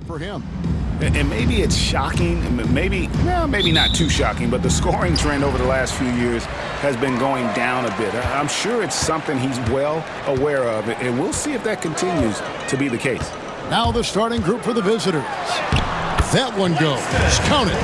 for him. And maybe it's shocking, maybe not too shocking, but the scoring trend over the last few years has been going down a bit. I'm sure it's something he's well aware of, and we'll see if that continues to be the case. Now the starting group for the visitors. That one goes. Count it.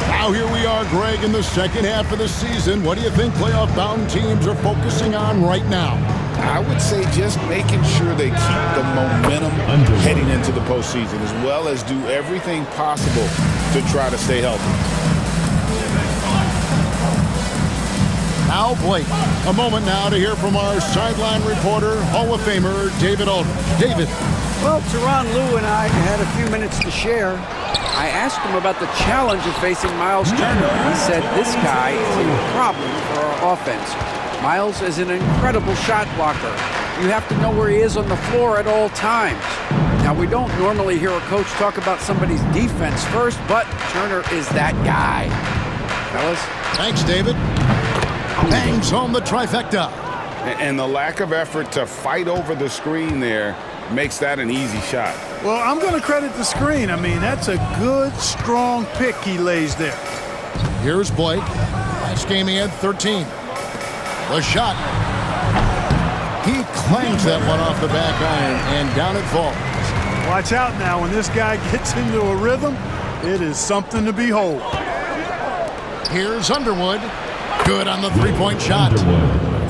Now here we are, Greg, in the second half of the season. What do you think playoff-bound teams are focusing on right now? I would say just making sure they keep the momentum heading into the postseason, as well as do everything possible to try to stay healthy. Now Blake. A moment now to hear from our sideline reporter, Hall of Famer David Aldridge. David. Well, Tyronn Lue and I had a few minutes to share. I asked him about the challenge of facing Miles Turner. He said this guy is a problem for our offense. Miles is an incredible shot blocker. You have to know where he is on the floor at all times. Now, we don't normally hear a coach talk about somebody's defense first, but Turner is that guy. Fellas? Thanks, David. Bangs home the trifecta. And the lack of effort to fight over the screen there makes that an easy shot. Well, I'm going to credit the screen. I mean, that's a good, strong pick he lays there. Here's Blake. Last game he had 13. The shot. He clangs that one off the back iron, and down it falls. Watch out now. When this guy gets into a rhythm, it is something to behold. Here's Underwood. Good on the three-point shot.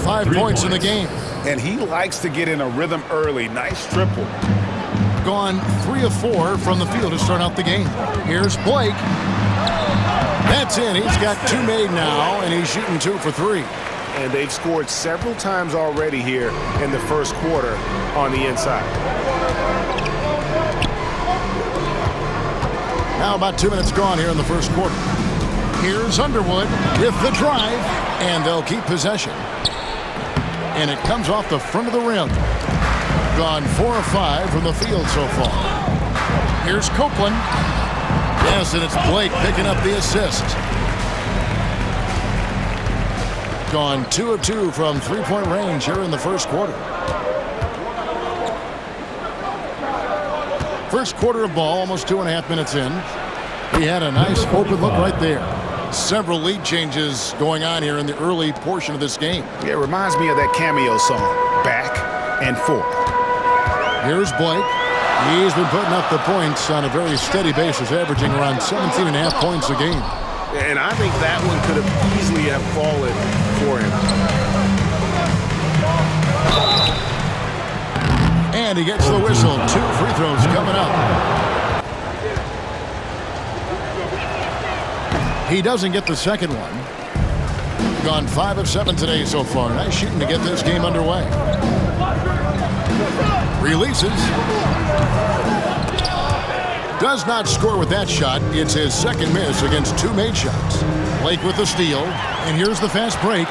5 points in the game. And he likes to get in a rhythm early. Nice triple. Gone 3 of 4 from the field to start out the game. Here's Blake. That's in. He's got 2 made now, and he's shooting 2 for 3. And they've scored several times already here in the first quarter on the inside. Now about 2 minutes gone here in the first quarter. Here's Underwood with the drive, and they'll keep possession. And it comes off the front of the rim. Gone 4 of 5 from the field so far. Here's Copeland. Yes, and it's Blake picking up the assist. Gone 2 of 2 from three-point range here in the first quarter. First quarter of ball, almost 2.5 minutes in. He had a nice open look right there. Several lead changes going on here in the early portion of this game. Yeah, it reminds me of that cameo song, Back and Forth. Here's Blake. He's been putting up the points on a very steady basis, averaging around 17.5 points a game. And I think that one could have easily have fallen for him. And he gets the whistle. 2 free throws coming up. He doesn't get the second one. Gone 5 of 7 today so far. Nice shooting to get this game underway. Releases. Does not score with that shot. It's his second miss against 2 made shots. Blake with the steal. And here's the fast break.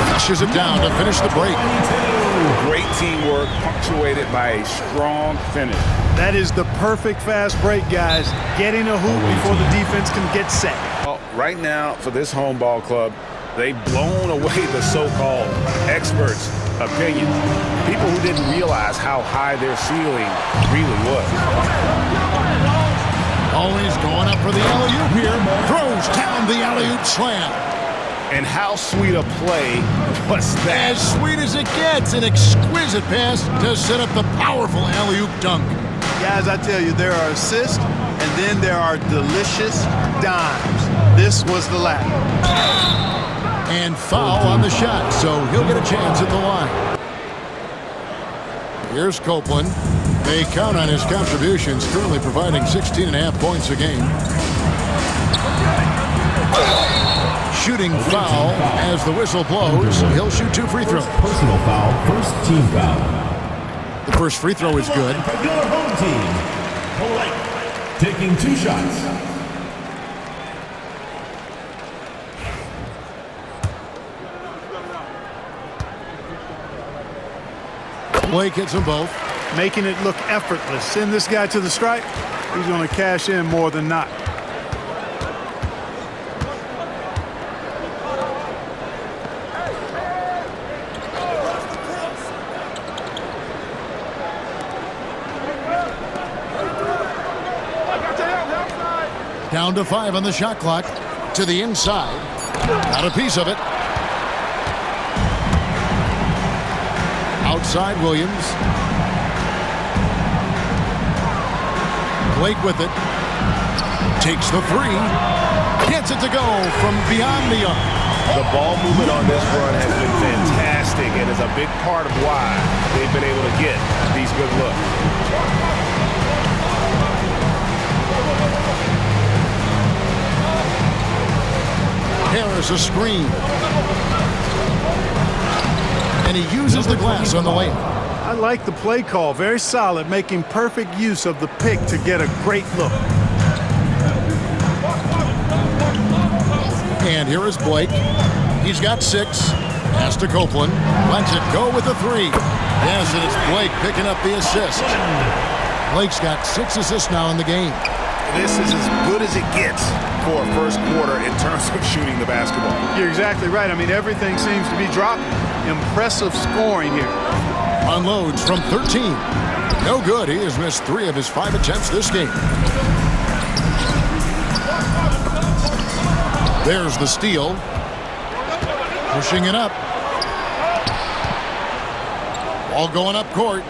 Flushes it down to finish the break. Great teamwork punctuated by a strong finish. That is the perfect fast break, guys. Getting a hoop before the defense can get set. Well, right now, for this home ball club, they've blown away the so-called experts' opinion. People who didn't realize how high their ceiling really was. Always going up for the alley-oop here. Throws down the alley-oop slam. And how sweet a play was that? As sweet as it gets. An exquisite pass to set up the powerful alley-oop dunk. Guys, I tell you, there are assists, and then there are delicious dimes. This was the latter. And foul on the shot, so he'll get a chance at the line. Here's Copeland. They count on his contributions, currently providing 16.5 points a game. Shooting foul as the whistle blows. He'll shoot 2 free throws. Personal foul, first team foul. The first free throw is good. Your home team, taking 2 shots. Blake hits them both. Making it look effortless. Send this guy to the stripe. He's going to cash in more than not. Down to 5 on the shot clock. To the inside. Got a piece of it. Outside Williams. Blake with it. Takes the 3. Gets it to go from beyond the arc. The ball movement on this run has been fantastic and is a big part of why they've been able to get these good looks. Harris a screen. And he uses the glass on the layup. I like the play call. Very solid, making perfect use of the pick to get a great look. And here is Blake. He's got 6. Pass to Copeland. Lets it go with the 3. Yes, and it's Blake picking up the assist. Blake's got 6 assists now in the game. This is as good as it gets for a first quarter in terms of shooting the basketball. You're exactly right. I mean, everything seems to be dropping. Impressive scoring here. Unloads from 13. No good. He has missed 3 of his 5 attempts this game. There's the steal. Pushing it up. Ball going up court.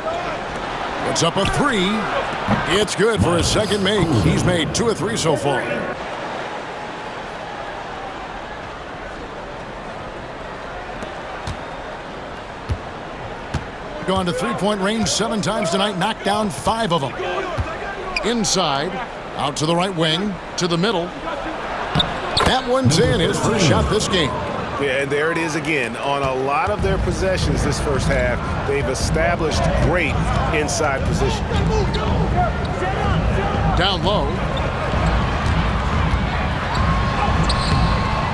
Puts up a 3. It's good for his second make. He's made 2 of 3 so far. Gone to three-point range 7 times tonight. Knocked down 5 of them. Inside. Out to the right wing. To the middle. That one's in. His first shot this game. Yeah, and there it is again. On a lot of their possessions this first half, they've established great inside position. Down low.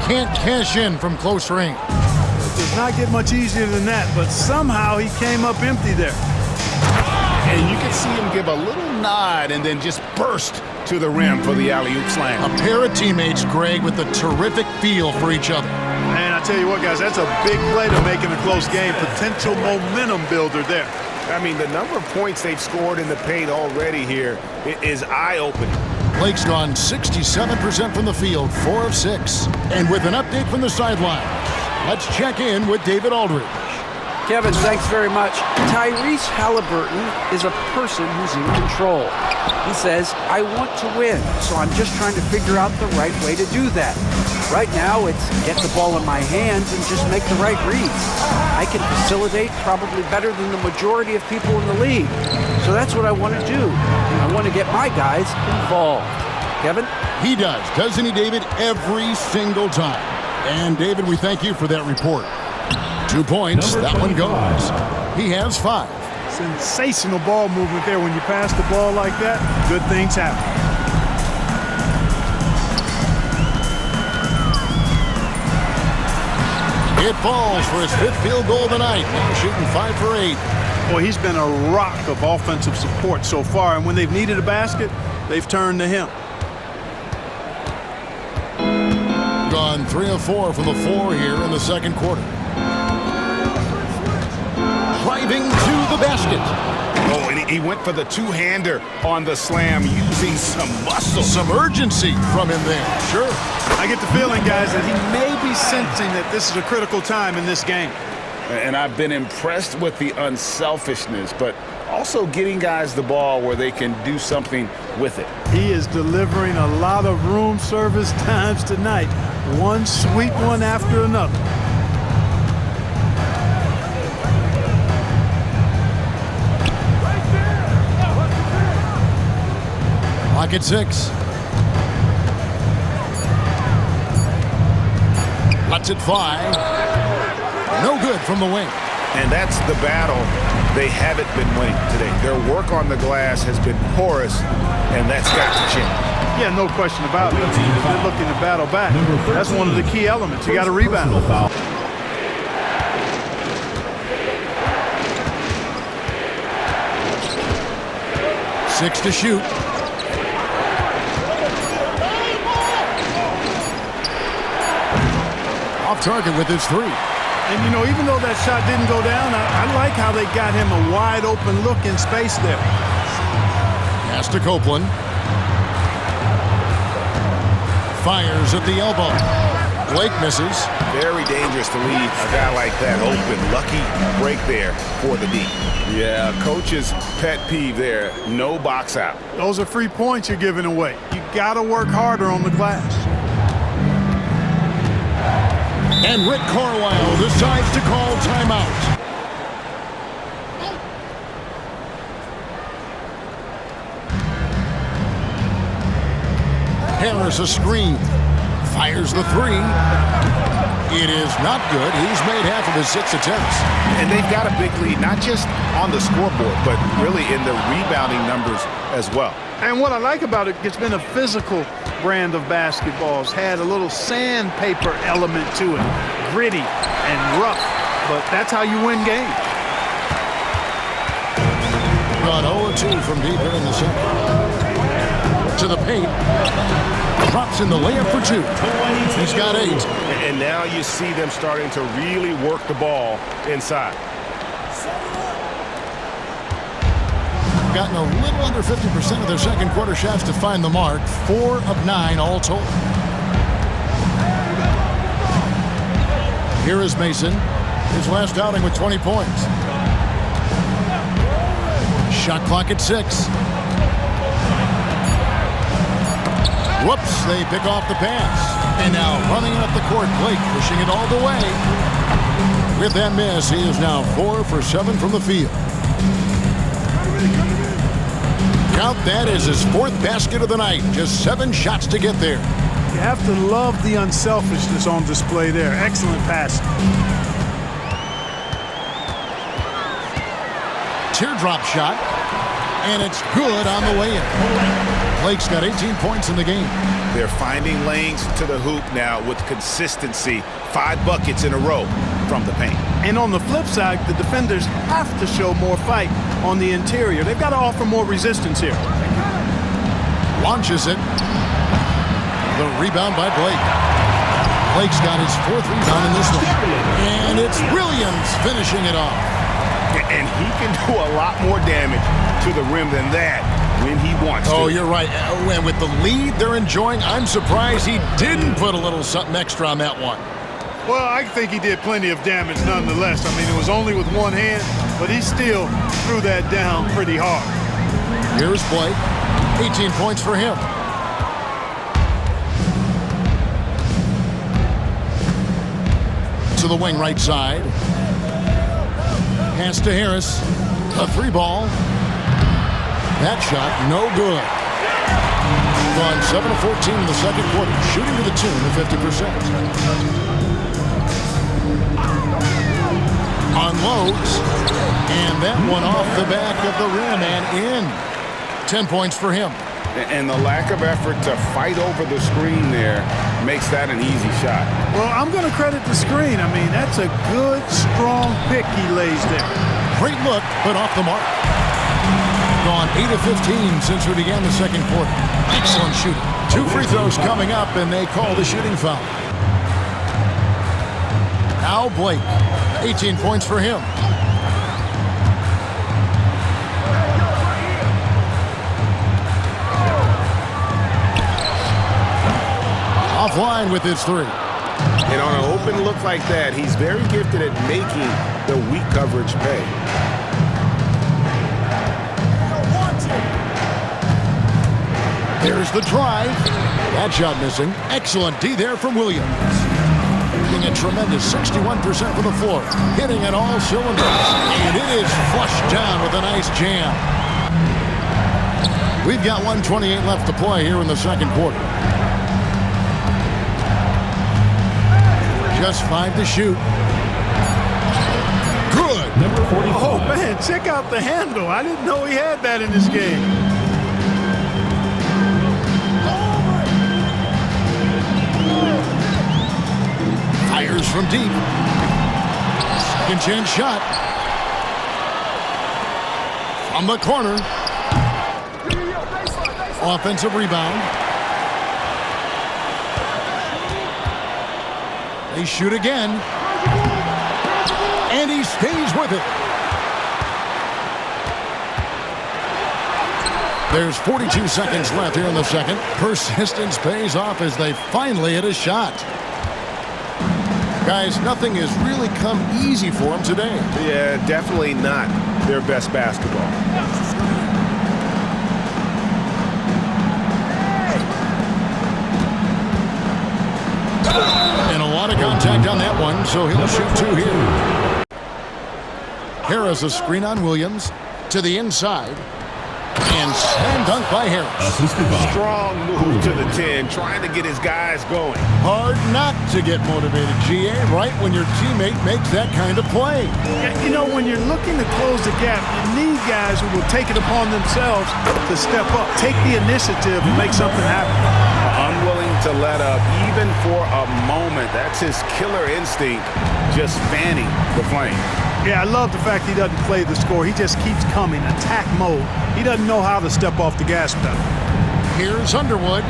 Can't cash in from close range. Does not get much easier than that, but somehow he came up empty there. And you can see him give a little nod and then just burst to the rim for the alley-oop slam. A pair of teammates, Greg, with a terrific feel for each other. Man, I tell you what, guys, that's a big play to make in a close game. Potential momentum builder there. I mean, the number of points they've scored in the paint already here is eye-opening. Blake's gone 67% from the field, 4 of 6. And with an update from the sideline, let's check in with David Aldridge. Kevin, thanks very much. Tyrese Halliburton is a person who's in control. He says, I want to win, so I'm just trying to figure out the right way to do that. Right now, it's get the ball in my hands and just make the right reads. I can facilitate probably better than the majority of people in the league. So that's what I want to do. I want to get my guys involved. Kevin? He does, doesn't he, David? Every single time. And, David, we thank you for that report. 2 points, that one goes. He has 5. Sensational ball movement there. When you pass the ball like that, good things happen. It falls for his 5th field goal tonight. Now shooting 5 for 8. Boy, he's been a rock of offensive support so far, and when they've needed a basket, they've turned to him. Gone 3 of 4 from the floor here in the second quarter. Driving to the basket. Oh, and he went for the two-hander on the slam using some muscle. Some urgency from him there. Sure. I get the feeling, guys, that he may be sensing that this is a critical time in this game. And I've been impressed with the unselfishness, but also getting guys the ball where they can do something with it. He is delivering a lot of room service times tonight. One sweet one after another. Clock at 6. Lets it fly. No good from the wing. And that's the battle they haven't been winning today. Their work on the glass has been porous, and that's got to change. Yeah, no question about it. They're looking to battle back. That's one of the key elements. You got to rebound. 6 to shoot. Off target with his 3. And, you know, even though that shot didn't go down, I like how they got him a wide open look in space there. Pass to Copeland. Fires at the elbow. Blake misses. Very dangerous to leave a guy like that open. Lucky break there for the D. Yeah, coach's pet peeve there. No box out. Those are free points you're giving away. You got to work harder on the glass. And Rick Carlisle decides to call timeout. Harris a screen. Fires the three. It is not good. He's made half of his 6 attempts. And they've got a big lead, not just on the scoreboard, but really in the rebounding numbers as well. And what I like about it, it's been a physical brand of basketball. It's had a little sandpaper element to it. Gritty and rough, but that's how you win games. Gone 0-2 from deep here in the second. To the paint. Drops in the layup for 2. He's got 8. And now you see them starting to really work the ball inside. Gotten a little under 50% of their second quarter shots to find the mark. 4 of 9 all told. Here is Mason. His last outing with 20 points. Shot clock at 6. Whoops, they pick off the pass. And now running up the court, Blake pushing it all the way. With that miss, he is now 4 for 7 from the field. Count that as his 4th basket of the night. Just 7 shots to get there. You have to love the unselfishness on display there. Excellent pass. Teardrop shot. And it's good on the way in. Blake's got 18 points in the game. They're finding lanes to the hoop now with consistency. 5 buckets in a row from the paint. And on the flip side, the defenders have to show more fight on the interior. They've got to offer more resistance here. Launches it. The rebound by Blake. Blake's got his 4th rebound in this one. And it's Williams finishing it off. And he can do a lot more damage to the rim than that when he wants to. Oh, you're right. And with the lead they're enjoying, I'm surprised he didn't put a little something extra on that one. Well, I think he did plenty of damage nonetheless. I mean, it was only with one hand, but he still threw that down pretty hard. Here's Blake. 18 points for him. To the wing right side. Pass to Harris. A 3 ball. That shot, no good. Gone 7 of 14 in the second quarter. Shooting to the tune of 50%. Unloads. And that one off the back of the rim and in. 10 points for him. And the lack of effort to fight over the screen there makes that an easy shot. Well, I'm going to credit the screen. I mean, that's a good, strong pick he lays there. Great look, but off the mark. Gone 8 of 15 since we began the second quarter. Excellent shooting. 2 free throws coming up, and they call the shooting foul. Now Blake. 18 points for him. Offline with his 3. And on an open look like that, he's very gifted at making the weak coverage pay. There's the drive. That shot missing. Excellent D there from Williams. Hitting a tremendous 61% from the floor. Hitting at all cylinders. And it is flushed down with a nice jam. We've got 1:28 left to play here in the second quarter. Just 5 to shoot. Good. Number 44. Oh, man, check out the handle. I didn't know he had that in this game. Fires from deep. Second chance shot. From the corner. Offensive rebound. They shoot again. And he stays with it. There's 42 seconds left here in the second. Persistence pays off as they finally hit a shot. Guys, nothing has really come easy for them today. Yeah, definitely not their best basketball. And a lot of contact on that one, so he'll shoot two here. Harris a screen on Williams to the inside. And slam dunk by Harris. Strong move to the 10, trying to get his guys going. Hard not to get motivated, GA, right when your teammate makes that kind of play. You know, when you're looking to close the gap, you need guys who will take it upon themselves to step up, take the initiative and make something happen. Unwilling to let up even for a moment. That's his killer instinct, just fanning the flame. Yeah, I love the fact he doesn't play the score. He just keeps coming, attack mode. He doesn't know how to step off the gas pedal. Here's Underwood.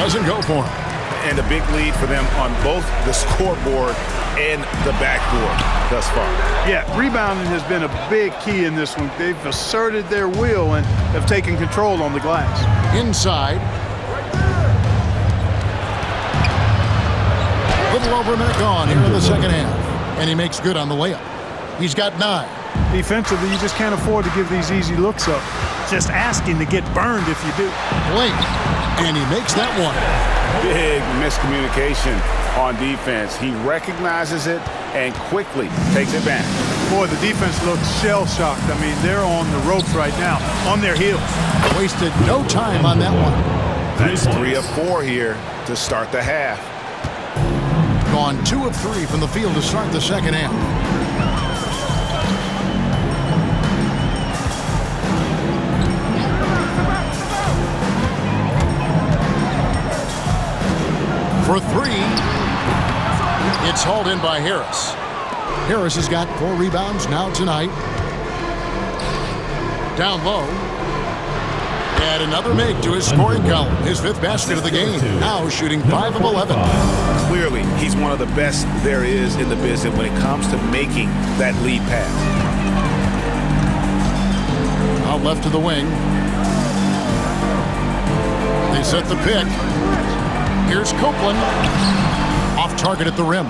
Doesn't go for him. And a big lead for them on both the scoreboard and the backboard thus far. Yeah, rebounding has been a big key in this one. They've asserted their will and have taken control on the glass. Inside. A little over a minute gone here in the second half. And he makes good on the layup. He's got 9. Defensively, you just can't afford to give these easy looks up. Just asking to get burned if you do. Blake, and he makes that one. Big miscommunication on defense. He recognizes it and quickly takes it back. Boy, the defense looks shell-shocked. I mean, they're on the ropes right now, on their heels. Wasted no time on that one. That's 3 of 4 here to start the half. Gone 2 of 3 from the field to start the second half. For 3, it's hauled in by Harris. Harris has got 4 rebounds now tonight. Down low. Add another make to his scoring column. His 5th basket of the game. Now shooting 5 of 11. Clearly, he's one of the best there is in the business when it comes to making that lead pass. Out left to the wing. They set the pick. Here's Copeland. Off target at the rim.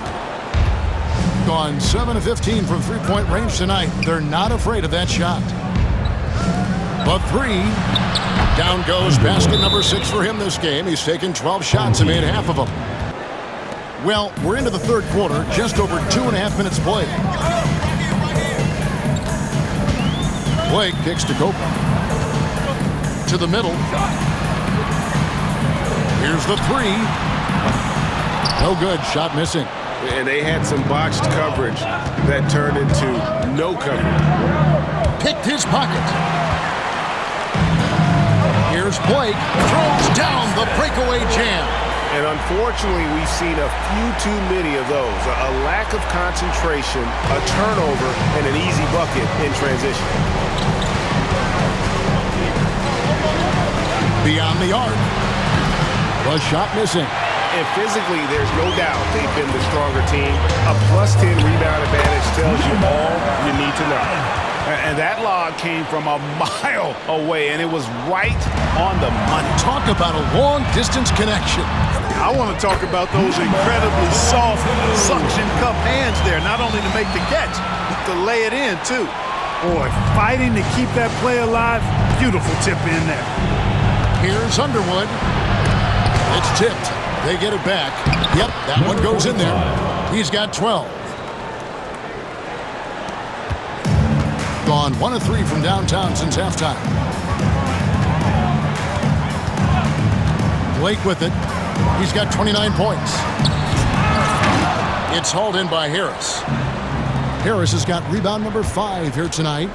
Gone 7 of 15 from three-point range tonight. They're not afraid of that shot. But 3. Down goes basket number 6 for him this game. He's taken 12 shots and made half of them. Well, we're into the third quarter, just over 2.5 minutes played. Blake kicks to Copeland. To the middle. Here's the 3. No good, shot missing. And they had some botched coverage that turned into no coverage. Picked his pocket. Here's Blake, throws down the breakaway jam. And unfortunately, we've seen a few too many of those. A lack of concentration, a turnover, and an easy bucket in transition. Beyond the arc. The shot missing. And physically, there's no doubt they've been the stronger team. A +10 rebound advantage tells you all you need to know. And that lob came from a mile away, and it was right on the money. Talk about a long-distance connection. I want to talk about those incredibly soft suction cup hands there, not only to make the catch, but to lay it in, too. Boy, fighting to keep that play alive, beautiful tip in there. Here's Underwood. It's tipped. They get it back. Yep, that one goes in there. He's got 12. Gone 1 of 3 from downtown since halftime. Blake with it. He's got 29 points. It's hauled in by Harris. Harris has got rebound number 5 here tonight.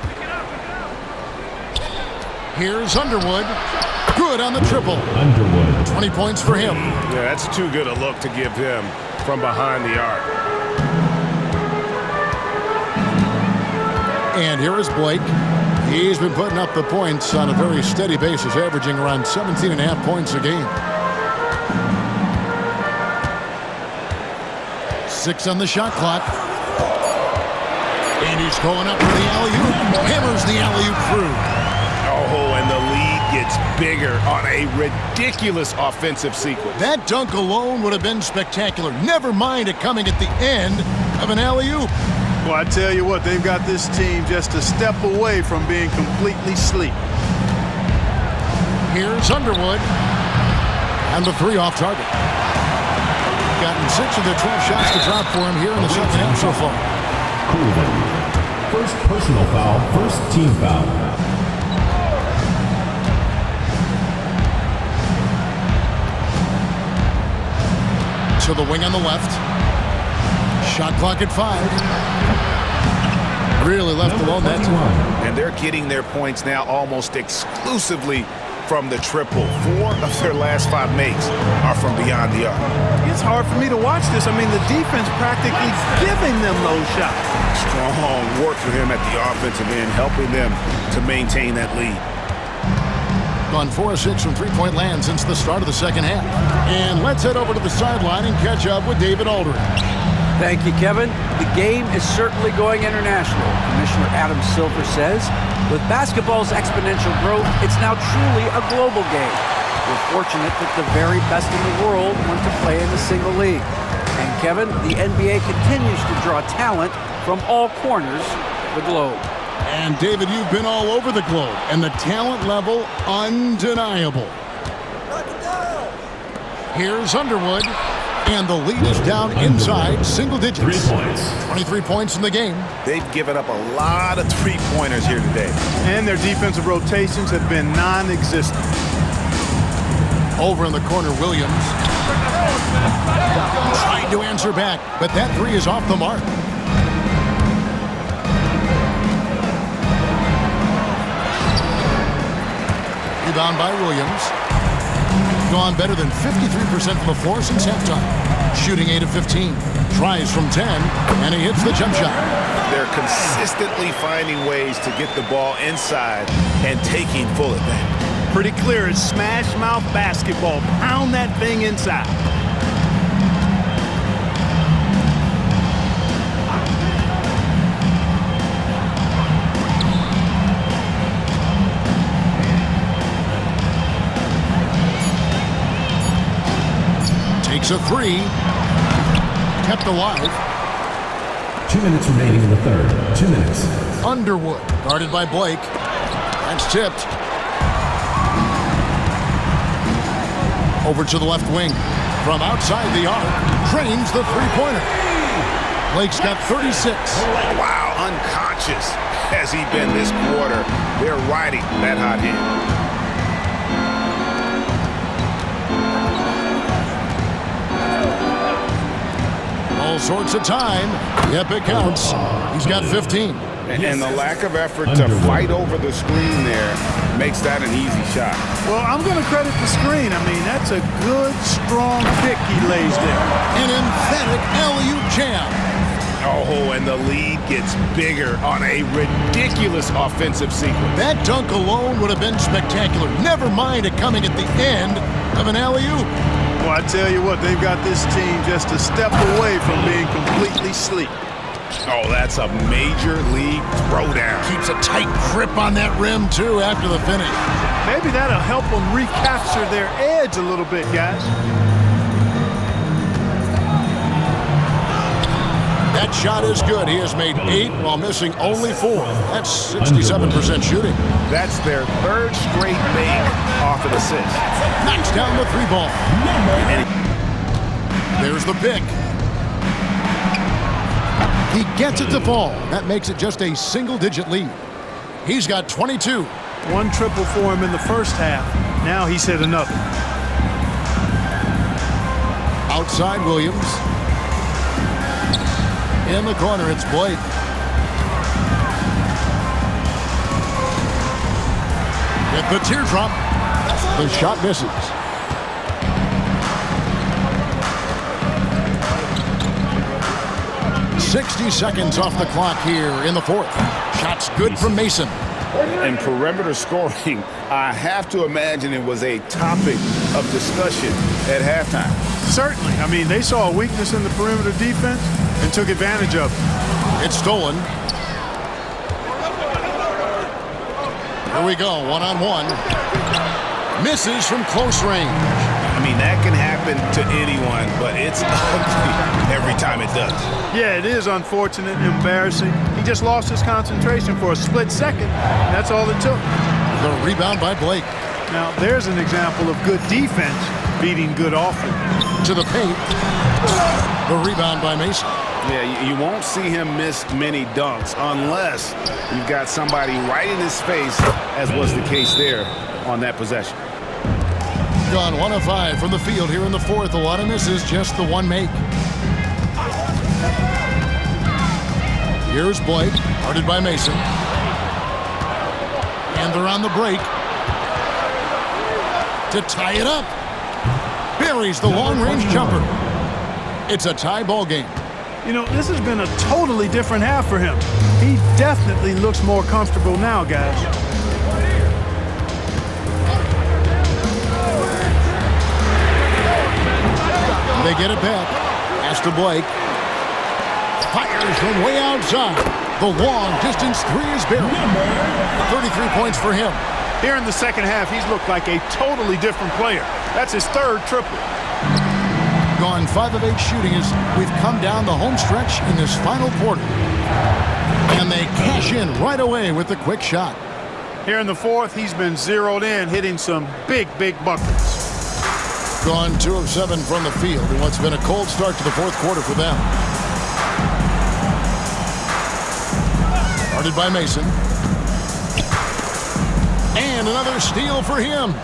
Here's Underwood. Good on the triple. Underwood. 20 points for him. Yeah, that's too good a look to give him from behind the arc. And here is Blake. He's been putting up the points on a very steady basis, averaging around 17.5 points a game. 6 on the shot clock. And he's going up for the alley-oop. Hammers the alley-oop through. Oh, and the lead gets bigger on a ridiculous offensive sequence. That dunk alone would have been spectacular. Never mind it coming at the end of an alley-oop. Well, I tell you what, they've got this team just a step away from being completely asleep. Here's Underwood. And the three off target. Gotten 6 of the 12 shots to drop for him here in the second half so far. First personal foul, first team foul. To the wing on the left. Shot clock at 5. Really left alone that time. And they're getting their points now almost exclusively from the triple. 4 of their last 5 makes are from beyond the arc. It's hard for me to watch this. I mean, the defense practically giving them those shots. Strong work for him at the offensive end, helping them to maintain that lead. Gone 4 of 6 from three-point land since the start of the second half. And let's head over to the sideline and catch up with David Aldridge. Thank you, Kevin. The game is certainly going international. Commissioner Adam Silver says, with basketball's exponential growth, it's now truly a global game. We're fortunate that the very best in the world want to play in a single league. And Kevin, the NBA continues to draw talent from all corners of the globe. And David, you've been all over the globe, and the talent level undeniable. Here's Underwood, and the lead is down inside single digits. 3 points. 23 points in the game. They've given up a lot of three-pointers here today. And their defensive rotations have been non-existent. Over in the corner, Williams. Trying to answer back, but that three is off the mark. Rebound by Williams. Gone better than 53% from the floor since halftime. Shooting 8 of 15. Tries from 10, and he hits the jump shot. They're consistently finding ways to get the ball inside and taking full advantage. Pretty clear, it's smash mouth basketball. Pound that thing inside. Takes a three. Kept alive. 2 minutes remaining in the third. 2 minutes. Underwood, guarded by Blake. That's tipped. Over to the left wing. From outside the arc, drains the three-pointer. Blake's got 36. Wow, unconscious has he been this quarter. They're riding that hot hand. All sorts of time. Yep, it counts. He's got 15. And the lack of effort to fight over the screen there makes that an easy shot. Well, I'm going to credit the screen. I mean, that's a good, strong pick he lays there. An emphatic alley-oop jam. Oh, and the lead gets bigger on a ridiculous offensive sequence. That dunk alone would have been spectacular. Never mind it coming at the end of an alley-oop. Well, I tell you what, they've got this team just a step away from being completely asleep. Oh, that's a major league throwdown. Keeps a tight grip on that rim, too, after the finish. Maybe that'll help them recapture their edge a little bit, guys. That shot is good. He has made 8 while missing only 4. That's 67% shooting. That's their third straight make off an assist. Knocks down the 3-ball. There's the pick. He gets it to fall. That makes it just a single-digit lead. He's got 22. 1 triple for him in the first half. Now he's hit another. Outside Williams. In the corner, it's Blake. With the teardrop, the shot misses. "60 seconds off the clock here in the fourth. Shot's good from Mason. And perimeter scoring, I have to imagine it was a topic of discussion at halftime. Certainly. I mean, they saw a weakness in the perimeter defense and took advantage of it. It's stolen. Here we go, one-on-one. Misses from close range. I mean, that can happen to anyone, but it's ugly every time it does. Yeah, it is unfortunate and embarrassing. He just lost his concentration for a split second. That's all it took. The rebound by Blake. Now, there's an example of good defense beating good offense. To the paint. The rebound by Mason. Yeah, you won't see him miss many dunks unless you've got somebody right in his face, as was the case there on that possession. Gone 1 of 5 from the field here in the fourth. A lot of misses, just the one make. Here's Blake, guarded by Mason. And they're on the break. To tie it up. Buries the long-range jumper. It's a tie ball game. You know, this has been a totally different half for him. He definitely looks more comfortable now, guys. They get it back. Pass to Blake. Fires from way outside. The long-distance three is buried. 33 points for him. Here in the second half, he's looked like a totally different player. That's his third triple. Gone 5 of 8 shooting as we've come down the home stretch in this final quarter. And they cash in right away with the quick shot. Here in the fourth, he's been zeroed in, hitting some big buckets. Gone 2 of 7 from the field in what's been a cold start to the fourth quarter for them. Guarded by Mason. And another steal for him.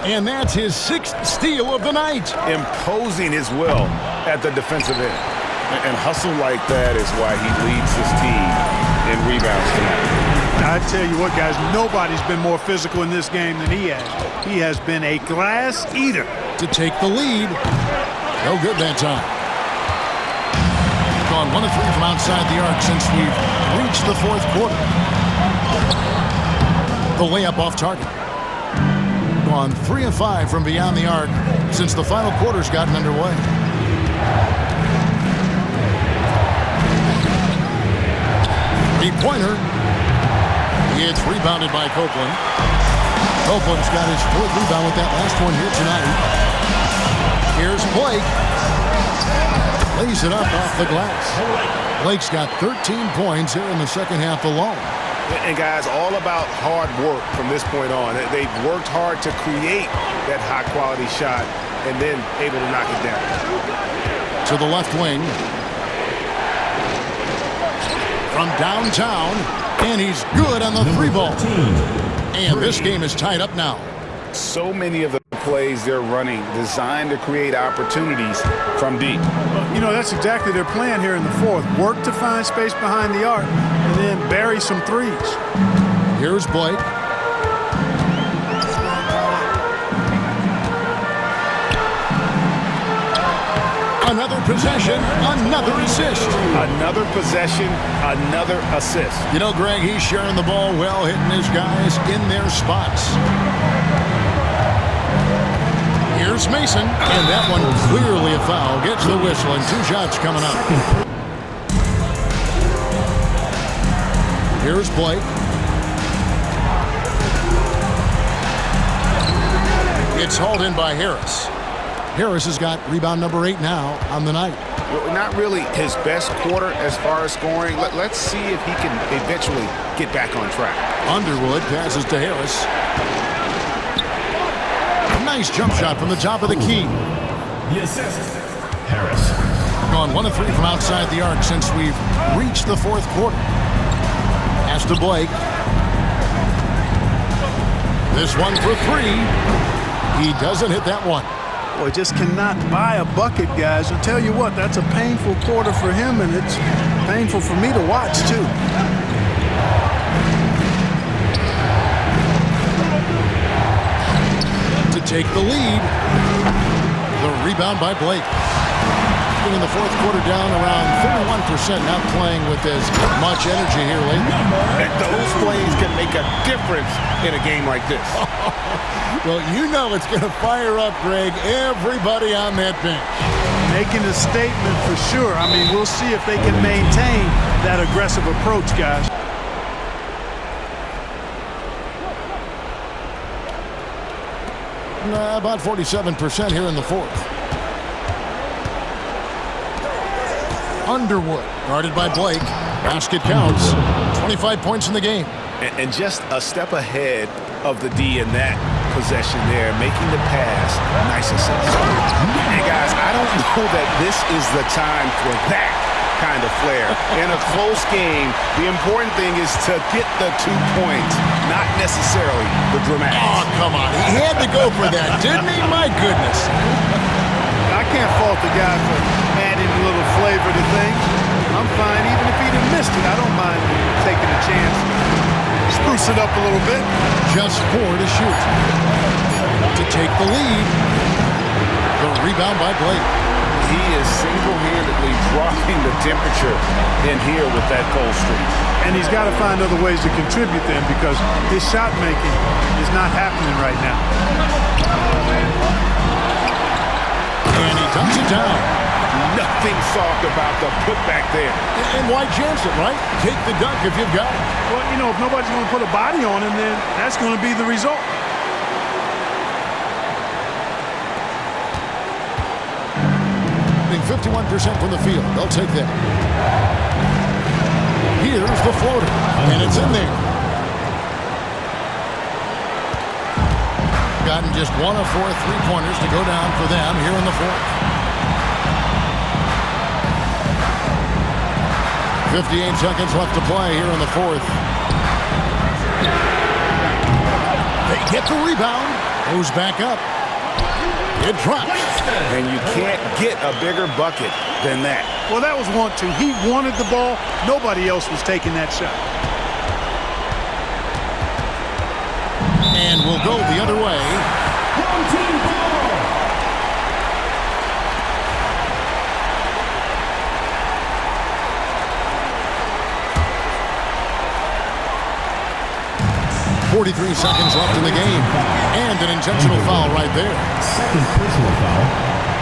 And that's his 6th steal of the night. Imposing his will at the defensive end. And hustle like that is why he leads his team in rebounds tonight. I tell you what, guys, nobody's been more physical in this game than he has. He has been a glass eater. To take the lead. No good that time. Gone 1 of 3 from outside the arc since we've reached the fourth quarter. The layup off target. Gone 3 of 5 from beyond the arc since the final quarter's gotten underway. Three-pointer. It's rebounded by Copeland. Copeland's got his 4th rebound with that last one here tonight. Here's Blake. Lays it up off the glass. Blake's got 13 points here in the second half alone. And guys, all about hard work from this point on. They've worked hard to create that high-quality shot and then able to knock it down. To the left wing. From downtown, and he's good on the 3-ball. And this game is tied up now. So many of the plays they're running designed to create opportunities from deep. You know, that's exactly their plan here in the fourth. Work to find space behind the arc and then bury some threes. Here's Blake. Another possession, another assist. Another possession, another assist. You know, Greg, he's sharing the ball well, hitting his guys in their spots. Here's Mason, and that one clearly a foul. Gets the whistle, and 2 shots coming up. Here's Blake. It's hauled in by Harris. Harris has got rebound number 8 now on the night. Not really his best quarter as far as scoring. Let's see if he can eventually get back on track. Underwood passes to Harris. Nice jump shot from the top of the key. The assist, Harris. Gone 1 of 3 from outside the arc since we've reached the fourth quarter. Pass to Blake. This one for 3. He doesn't hit that one. Boy, just cannot buy a bucket, guys. I'll tell you what, that's a painful quarter for him, and it's painful for me to watch, too. To take the lead. The rebound by Blake. In the fourth quarter down around 31%, not playing with as much energy here lately. Those plays can make a difference in a game like this. Well, you know it's going to fire up, Greg, everybody on that bench. Making a statement for sure. I mean, we'll see if they can maintain that aggressive approach, guys. About 47% here in the fourth. Underwood, guarded by Blake. Basket counts. 25 points in the game. And just a step ahead of the D in that possession there, making the pass. Nice assist. And guys, I don't know that this is the time for that kind of flair. In a close game, the important thing is to get the 2 points, not necessarily the dramatics. Oh, come on. He had to go for that, didn't he? My goodness. I can't fault the guy for adding a little flavor to things. I'm fine. Even if he'd have missed it, I don't mind taking a chance. Spruce it up a little bit. Just 4 to shoot. To take the lead. The rebound by Blake. He is single-handedly dropping the temperature in here with that cold streak. And he's got to find other ways to contribute then because his shot making is not happening right now. And he dumps it down. Nothing soft about the putback there. And why chance it, right? Take the dunk if you've got it. Well, you know, if nobody's going to put a body on him, then that's going to be the result. Shooting 51% from the field. They'll take that. Here's the floater. And it's in there. Gotten just 1 of 4 3-pointers to go down for them here in the fourth. 58 seconds left to play here in the fourth. They get the rebound. Goes back up. It drops. And you can't get a bigger bucket than that. Well, that was 1-2. He wanted the ball. Nobody else was taking that shot. And we'll go the other way. 43 seconds left in the game. And an intentional foul right there. Second personal foul.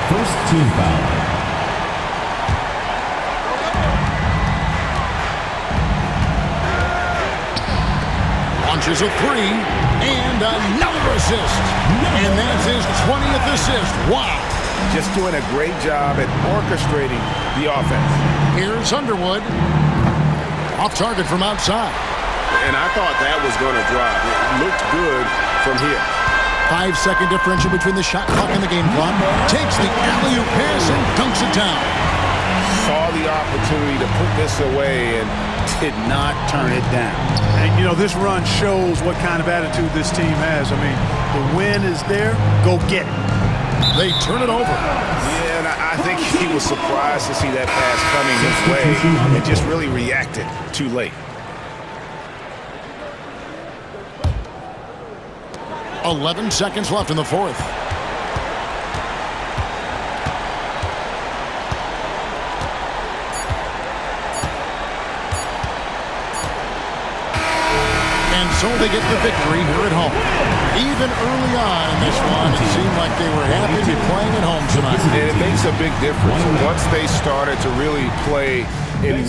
First team foul. Launches a 3. And another assist. And that's his 20th assist. Wow. Just doing a great job at orchestrating the offense. Here's Underwood. Off target from outside. And I thought that was going to drop. It looked good from here. 5-second differential between the shot clock and the game clock. Takes the alley-oop pass and dunks it down. Saw the opportunity to put this away and did not turn it down. And, you know, this run shows what kind of attitude this team has. I mean, the win is there. Go get it. They turn it over. Yeah, and I think he was surprised to see that pass coming his way and just really reacted too late. 11 seconds left in the fourth. And so they get the victory here at home. Even early on in this one, it seemed like they were happy to be playing at home tonight. And it makes a big difference once they started to really play in